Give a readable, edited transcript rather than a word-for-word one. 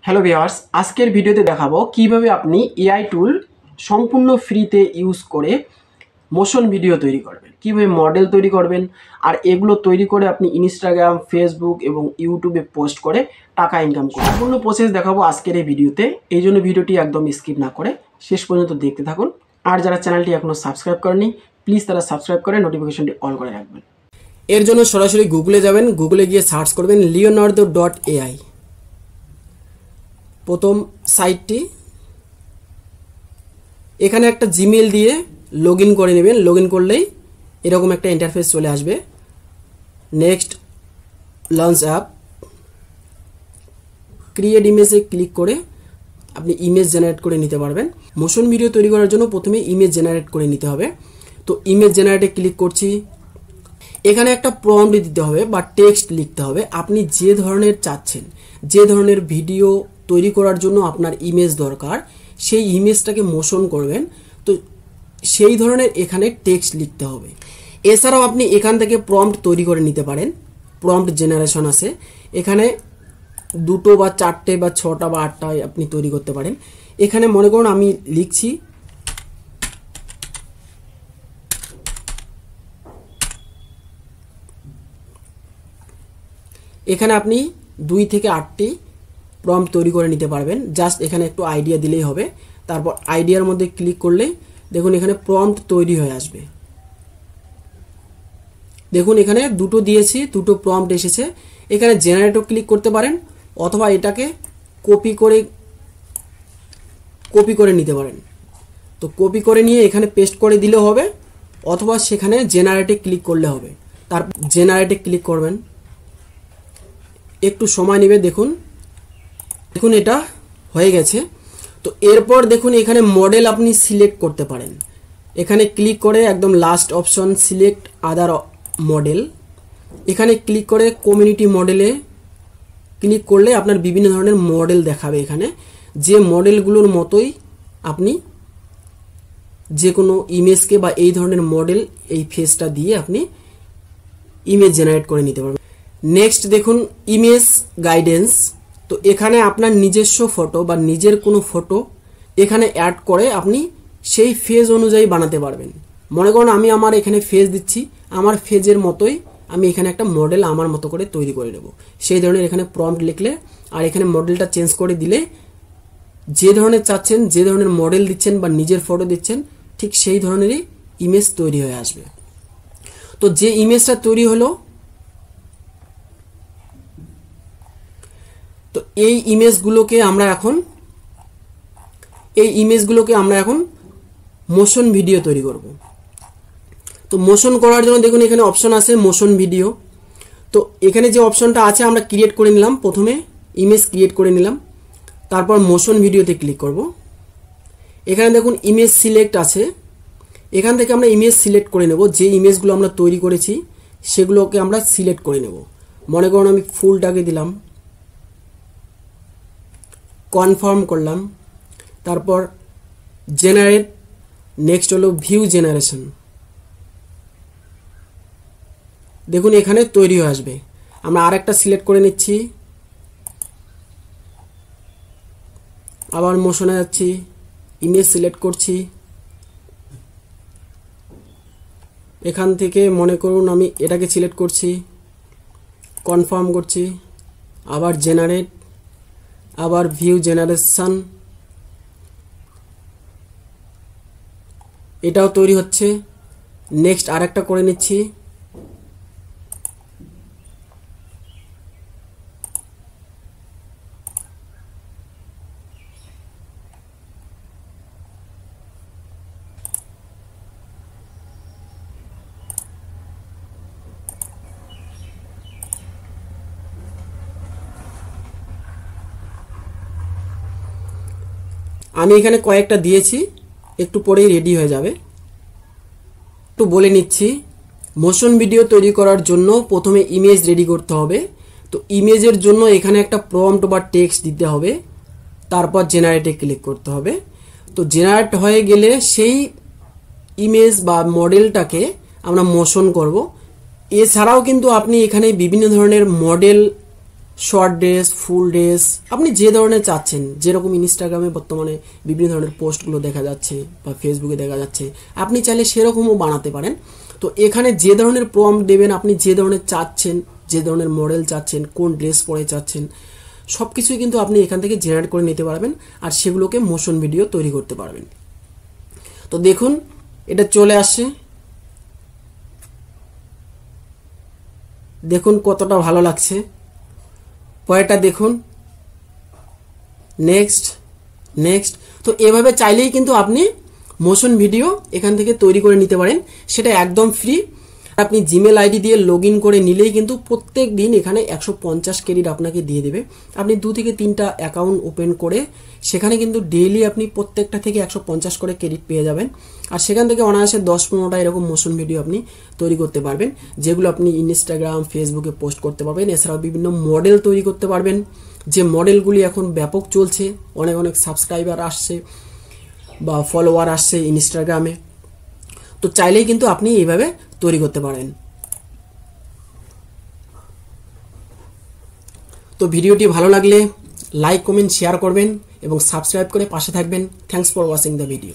Hello viewers, আজকের ভিডিওতে দেখাবো কিভাবে আপনি এআই টুল সম্পূর্ণ ফ্রিতে ইউজ করে মোশন ভিডিও তৈরি করবেন, কিভাবে মডেল তৈরি করবেন, আর এগুলো তৈরি করে আপনি ইনস্টাগ্রাম, ফেসবুক এবং ইউটিউবে পোস্ট করে টাকা ইনকাম করবেন। সম্পূর্ণ প্রসেস দেখাবো আজকের এই ভিডিওতে। এই জন্য ভিডিওটি একদম স্কিপ না করে শেষ পর্যন্ত দেখতে থাকুন। আর যারা চ্যানেলটি এখনও সাবস্ক্রাইব করেনি প্লিজ তারা সাবস্ক্রাইব করে নোটিফিকেশনটি অল করে রাখবেন। এর জন্য সরাসরি গুগলে যাবেন, গুগলে গিয়ে সার্চ করবেন leonardo.ai। প্রথম সাইটটি, এখানে একটা জিমেল দিয়ে লগ ইন করে নেবেন। লগ ইন করলেই এরকম একটা ইন্টারফেস চলে আসবে। নেক্সট লঞ্চ অ্যাপ, ক্রিয়েট ইমেজে ক্লিক করে আপনি ইমেজ জেনারেট করে নিতে পারবেন। মোশন ভিডিও তৈরি করার জন্য প্রথমে ইমেজ জেনারেট করে নিতে হবে। তো ইমেজ জেনারেটে ক্লিক করছি। এখানে একটা প্রম্পট দিতে হবে বা টেক্সট লিখতে হবে। আপনি যে ধরনের চাচ্ছেন, যে ধরনের ভিডিও তৈরি করার জন্য আপনার ইমেজ দরকার, সেই ইমেজটাকে মোশন করবেন, তো সেই ধরনের এখানে টেক্সট লিখতে হবে। এছাড়াও আপনি এখান থেকে প্রম্পট তৈরি করে নিতে পারেন। প্রম্পট জেনারেশন আছে, এখানে 2টো বা 4টে বা 6টা বা 8টা আপনি তৈরি করতে পারেন। এখানে মনে করুন আমি লিখছি এখানে আপনি 2 থেকে 8টি প্রম্পট তৈরি করে নিতে পারবেন। জাস্ট এখানে একটু আইডিয়া দিলেই হবে। তারপর আইডিয়ার মধ্যে ক্লিক করলে দেখুন এখানে প্রম্পট তৈরি হয়ে আসবে। দেখুন এখানে 2টো দিয়েছি, 2টো প্রম্পট এসেছে। এখানে জেনারেটও ক্লিক করতে পারেন অথবা এটাকে কপি করে নিতে পারেন। তো কপি করে নিয়ে এখানে পেস্ট করে দিলেও হবে অথবা সেখানে জেনারেটে ক্লিক করলে হবে। তারপর জেনারেটে ক্লিক করবেন, একটু সময় নেবে। দেখুন এটা হয়ে গেছে। তো এরপর দেখুন এখানে মডেল আপনি সিলেক্ট করতে পারেন। এখানে ক্লিক করে একদম লাস্ট অপশন সিলেক্ট আদার মডেল, এখানে ক্লিক করে কমিউনিটি মডেলে ক্লিক করলে আপনার বিভিন্ন ধরনের মডেল দেখাবে। এখানে যে মডেলগুলোর মতোই আপনি যে কোনো ইমেজকে বা এই ধরনের মডেল এই ফেসটা দিয়ে আপনি ইমেজ জেনারেট করে নিতে পারবেন। নেক্সট দেখুন ইমেজ গাইডেন্স। তো এখানে আপনার নিজস্ব ফটো বা নিজের কোনো ফটো এখানে অ্যাড করে আপনি সেই ফেজ অনুযায়ী বানাতে পারবেন। মনে করুন আমি আমার এখানে ফেজ দিচ্ছি, আমার ফেজের মতোই আমি এখানে একটা মডেল আমার মতো করে তৈরি করে নেব। সেই ধরনের এখানে প্রম্পট লিখলে আর এখানে মডেলটা চেঞ্জ করে দিলে যে ধরনের চাচ্ছেন, যে ধরনের মডেল দিচ্ছেন বা নিজের ফটো দিচ্ছেন, ঠিক সেই ধরনেরই ইমেজ তৈরি হয়ে আসবে। তো যে ইমেজটা তৈরি হলো, তো এই ইমেজগুলোকে আমরা এখন মোশন ভিডিও তৈরি করব। তো মোশন করার জন্য দেখুন এখানে অপশন আছে মোশন ভিডিও। তো এখানে যে অপশনটা আছে আমরা ক্রিয়েট করে নিলাম, প্রথমে ইমেজ ক্রিয়েট করে নিলাম, তারপর মোশন ভিডিওতে ক্লিক করব। এখানে দেখুন ইমেজ সিলেক্ট আছে, এখান থেকে আমরা ইমেজ সিলেক্ট করে নেব। যে ইমেজগুলো আমরা তৈরি করেছি সেগুলোকে আমরা সিলেক্ট করে নেব। মনে করুন আমি ফুলটাকে দিলাম, কনফার্ম করলাম, তারপর জেনারেট, নেক্সট হলো ভিউ জেনারেশন। দেখুন এখানে তৈরি হয়ে আসবে। আমরা আরেকটা সিলেক্ট করে নিচ্ছি, আবার মোশনে যাচ্ছি, ইমেজ সিলেক্ট করছি। এখান থেকে মনে করুন আমি এটাকে সিলেক্ট করছি, কনফার্ম করছি, আবার জেনারেট, আবার ভিউ জেনারেশন, এটাও তৈরি হচ্ছে। নেক্সট আরেকটা করে নিচ্ছি। আমি এখানে কয়েকটা দিয়েছি, একটু পরেই রেডি হয়ে যাবে। একটু বলে নিচ্ছি, মোশন ভিডিও তৈরি করার জন্য প্রথমে ইমেজ রেডি করতে হবে। তো ইমেজের জন্য এখানে একটা প্রম্পট বা টেক্সট দিতে হবে, তারপর জেনারেটে ক্লিক করতে হবে। তো জেনারেট হয়ে গেলে সেই ইমেজ বা মডেলটাকে আমরা মোশন করব। এছাড়াও কিন্তু আপনি এখানে বিভিন্ন ধরনের মডেল শর্ট ড্রেস, ফুল ড্রেস, আপনি যে ধরনের চাচ্ছেন, যেরকম ইনস্টাগ্রামে বর্তমানে বিভিন্ন ধরনের পোস্টগুলো দেখা যাচ্ছে বা ফেসবুকে দেখা যাচ্ছে, আপনি চাইলে সেরকমও বানাতে পারেন। তো এখানে যে ধরনের প্রম্পট দেবেন, আপনি যে ধরনের চাচ্ছেন, যে ধরনের মডেল চাচ্ছেন, কোন ড্রেস পরে চাচ্ছেন, সব কিছুই কিন্তু আপনি এখান থেকে জেনারেট করে নিতে পারবেন আর সেগুলোকে মোশন ভিডিও তৈরি করতে পারবেন। তো দেখুন এটা চলে আসছে, দেখুন কতটা ভালো লাগছে। পরেরটা দেখুন, নেক্সট নেক্সট। তো এভাবে চাইলেই কিন্তু আপনি মোশন ভিডিও এখান থেকে তৈরি করে নিতে পারেন, সেটা একদম ফ্রি। আপনি জিমেল আইডি দিয়ে লগ ইন করে নিলেই কিন্তু প্রত্যেক দিন এখানে 150 ক্রেডিট আপনাকে দিয়ে দেবে। আপনি 2 থেকে 3টা অ্যাকাউন্ট ওপেন করে সেখানে কিন্তু ডেইলি আপনি প্রত্যেকটা থেকে 150 করে ক্রেডিট পেয়ে যাবেন। আর সেখান থেকে অনায়াসে 10-15টা এরকম মোশন ভিডিও আপনি তৈরি করতে পারবেন, যেগুলো আপনি ইনস্টাগ্রাম, ফেসবুকে পোস্ট করতে পারবেন। এছাড়াও বিভিন্ন মডেল তৈরি করতে পারবেন, যে মডেলগুলি এখন ব্যাপক চলছে, অনেক অনেক সাবস্ক্রাইবার আসছে বা ফলোয়ার আসছে ইনস্টাগ্রামে। তো চাইলেই কিন্তু আপনি এইভাবে তৈরি করতে পারেন। তো ভিডিওটি ভালো লাগলে লাইক, কমেন্ট, শেয়ার করবেন এবং সাবস্ক্রাইব করে পাশে থাকবেন। Thanks for watching the video.